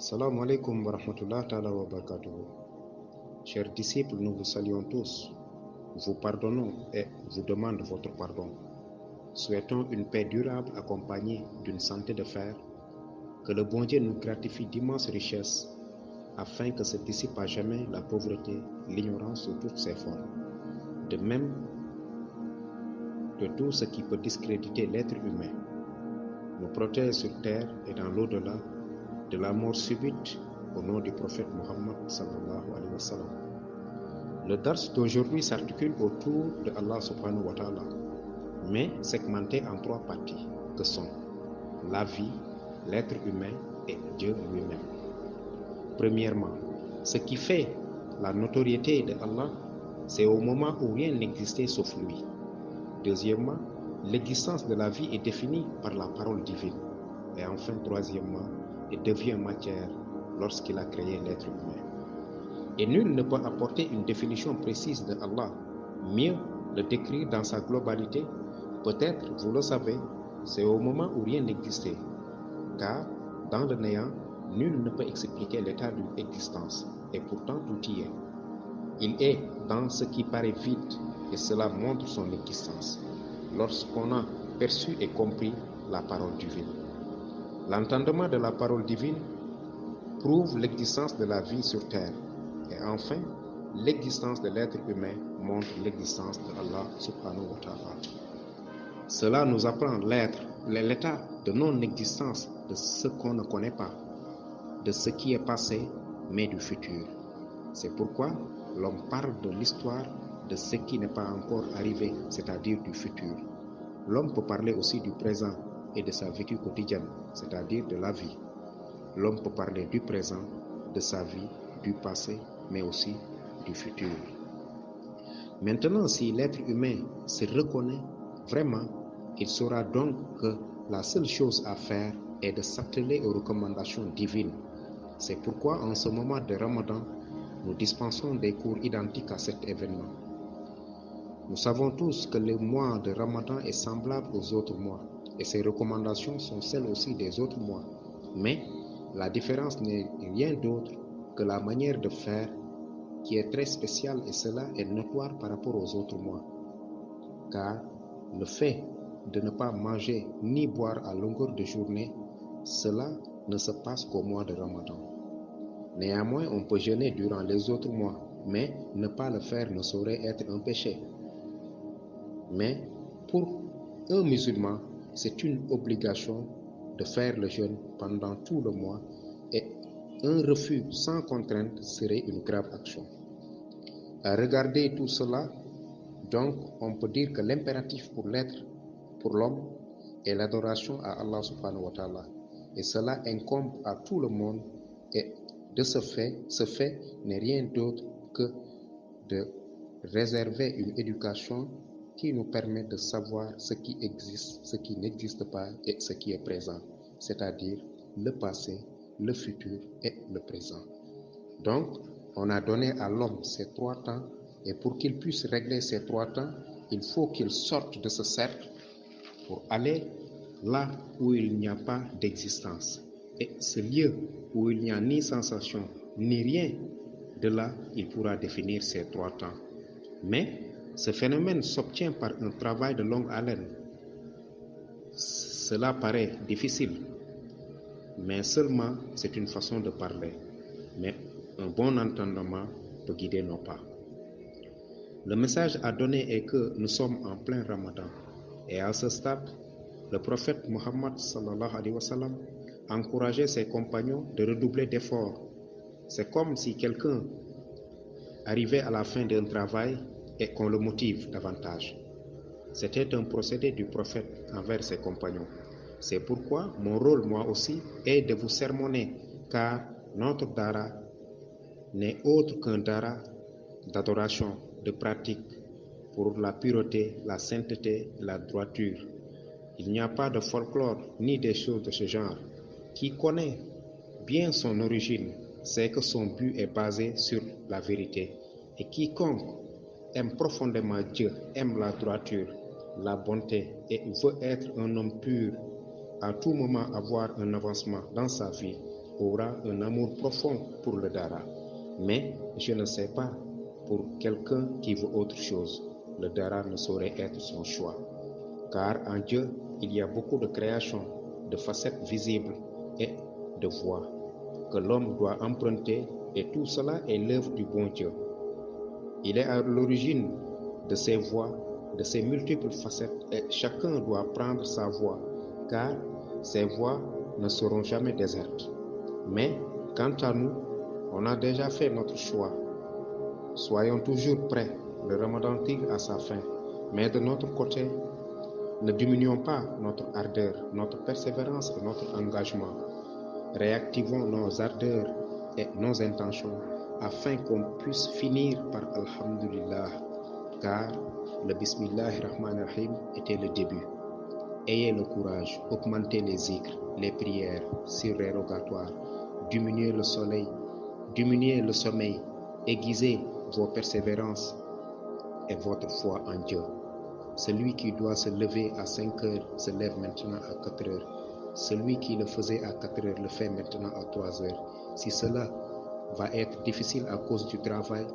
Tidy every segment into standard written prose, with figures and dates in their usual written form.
Assalamu alaikum wa rahmatullahi ta'ala wa barakatuhu. Chers disciples, nous vous saluons tous. Vous pardonnons et vous demandons votre pardon. Souhaitons une paix durable accompagnée d'une santé de fer. Que le bon Dieu nous gratifie d'immenses richesses afin que se dissipe à jamais la pauvreté, l'ignorance sous toutes ses formes. De même de tout ce qui peut discréditer l'être humain, nous protège sur terre et dans l'au-delà de la mort subite au nom du prophète Mohammed sallallahu alayhi wa sallam. Le dars d'aujourd'hui s'articule autour de Allah subhanahu wa ta'ala, mais segmenté en trois parties que sont la vie, l'être humain et Dieu lui-même. Premièrement, ce qui fait la notoriété de Allah, c'est au moment où rien n'existait sauf lui. Deuxièmement, l'existence de la vie est définie par la parole divine. Et enfin, troisièmement, il devient matière lorsqu'il a créé l'être humain. Et nul ne peut apporter une définition précise de Allah, mieux le décrire dans sa globalité. Peut-être, vous le savez, c'est au moment où rien n'existait, car dans le néant, nul ne peut expliquer l'état d'une existence, et pourtant tout y est. Il est dans ce qui paraît vide, et cela montre son existence, lorsqu'on a perçu et compris la parole divine. L'entendement de la parole divine prouve l'existence de la vie sur terre, et enfin, l'existence de l'être humain montre l'existence de Allah subhanahu wa ta'ala. Cela nous apprend l'état de non-existence de ce qu'on ne connaît pas, de ce qui est passé, mais du futur. C'est pourquoi l'homme parle de l'histoire de ce qui n'est pas encore arrivé, c'est-à-dire du futur. L'homme peut parler aussi du présent et de sa vécu quotidienne, c'est-à-dire de la vie. L'homme peut parler du présent, de sa vie, du passé, mais aussi du futur. Maintenant, si l'être humain se reconnaît vraiment, il saura donc que la seule chose à faire est de s'atteler aux recommandations divines. C'est pourquoi en ce moment de Ramadan, nous dispensons des cours identiques à cet événement. Nous savons tous que le mois de Ramadan est semblable aux autres mois, et ces recommandations sont celles aussi des autres mois. Mais la différence n'est rien d'autre que la manière de faire qui est très spéciale, et cela est notoire par rapport aux autres mois. Car le fait de ne pas manger ni boire à longueur de journée, cela ne se passe qu'au mois de Ramadan. Néanmoins, on peut jeûner durant les autres mois, mais ne pas le faire ne saurait être un péché. Mais pour un musulman, c'est une obligation de faire le jeûne pendant tout le mois, et un refus sans contrainte serait une grave action. À regarder tout cela, donc, on peut dire que l'impératif pour l'homme, est l'adoration à Allah subhanahu wa ta'ala. Et cela incombe à tout le monde, et de ce fait n'est rien d'autre que de réserver une éducation qui nous permet de savoir ce qui existe, ce qui n'existe pas et ce qui est présent, c'est-à-dire le passé, le futur et le présent. Donc, on a donné à l'homme ces 3 temps, et pour qu'il puisse régler ces 3 temps, il faut qu'il sorte de ce cercle pour aller là où il n'y a pas d'existence. Et ce lieu où il n'y a ni sensation, ni rien, de là, il pourra définir ces 3 temps. Mais ce phénomène s'obtient par un travail de longue haleine. Cela paraît difficile, mais seulement c'est une façon de parler. Mais un bon entendement peut guider nos pas. Le message à donner est que nous sommes en plein Ramadan, et à ce stade, le prophète Mohammed sallallahu alayhi wa sallam encourageait ses compagnons de redoubler d'efforts. C'est comme si quelqu'un arrivait à la fin d'un travail et qu'on le motive davantage. C'était un procédé du prophète envers ses compagnons. C'est pourquoi mon rôle, moi aussi, est de vous sermonner, car notre dara n'est autre qu'un dara d'adoration, de pratique, pour la pureté, la sainteté, la droiture. Il n'y a pas de folklore ni des choses de ce genre. Qui connaît bien son origine sait que son but est basé sur la vérité. Et quiconque aime profondément Dieu, aime la droiture, la bonté et veut être un homme pur, à tout moment avoir un avancement dans sa vie, aura un amour profond pour le Dara. Mais je ne sais pas, pour quelqu'un qui veut autre chose, le Dara ne saurait être son choix. Car en Dieu, il y a beaucoup de créations, de facettes visibles et de voies que l'homme doit emprunter, et tout cela est l'œuvre du bon Dieu. Il est à l'origine de ces voies, de ces multiples facettes, et chacun doit prendre sa voie, car ces voies ne seront jamais désertes. Mais quant à nous, on a déjà fait notre choix. Soyons toujours prêts, le Ramadan tire à sa fin, mais de notre côté, ne diminuons pas notre ardeur, notre persévérance et notre engagement. Réactivons nos ardeurs et nos intentions afin qu'on puisse finir par Alhamdulillah, car le Bismillahirrahmanirrahim était le début. Ayez le courage, augmentez les zikrs, les prières surérogatoires, diminuez le sommeil, aiguisez vos persévérances et votre foi en Dieu. Celui qui doit se lever à 5 heures se lève maintenant à 4 heures. Celui qui le faisait à 4 heures le fait maintenant à 3 heures. Si cela va être difficile à cause du travail,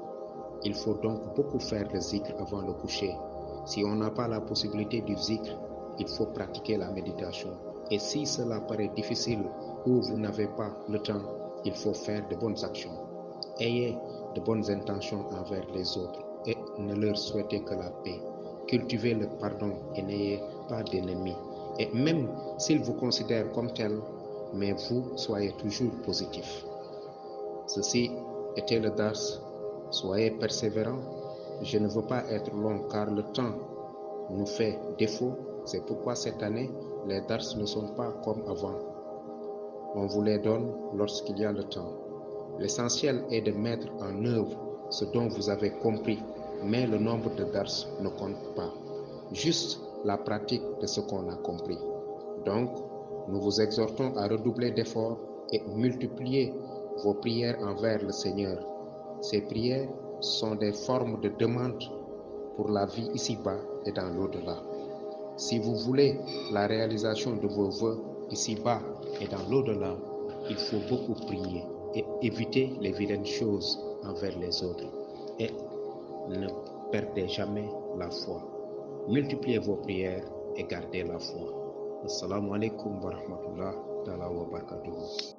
il faut donc beaucoup faire le zikr avant le coucher. Si on n'a pas la possibilité du zikr, il faut pratiquer la méditation. Et si cela paraît difficile ou vous n'avez pas le temps, il faut faire de bonnes actions. Ayez de bonnes intentions envers les autres et ne leur souhaitez que la paix. Cultivez le pardon et n'ayez pas d'ennemis. Et même s'ils vous considèrent comme tel, mais vous soyez toujours positif. Ceci était le dars. Soyez persévérants. Je ne veux pas être long car le temps nous fait défaut. C'est pourquoi cette année, les dars ne sont pas comme avant. On vous les donne lorsqu'il y a le temps. L'essentiel est de mettre en œuvre ce dont vous avez compris, mais le nombre de dars ne compte pas. Juste la pratique de ce qu'on a compris. Donc, nous vous exhortons à redoubler d'efforts et multiplier vos prières envers le Seigneur. Ces prières sont des formes de demande pour la vie ici-bas et dans l'au-delà. Si vous voulez la réalisation de vos vœux ici-bas et dans l'au-delà, il faut beaucoup prier et éviter les vilaines choses envers les autres. Et ne perdez jamais la foi. Multipliez vos prières et gardez la foi. Assalamu alaikum wa rahmatullah wa barakatuh.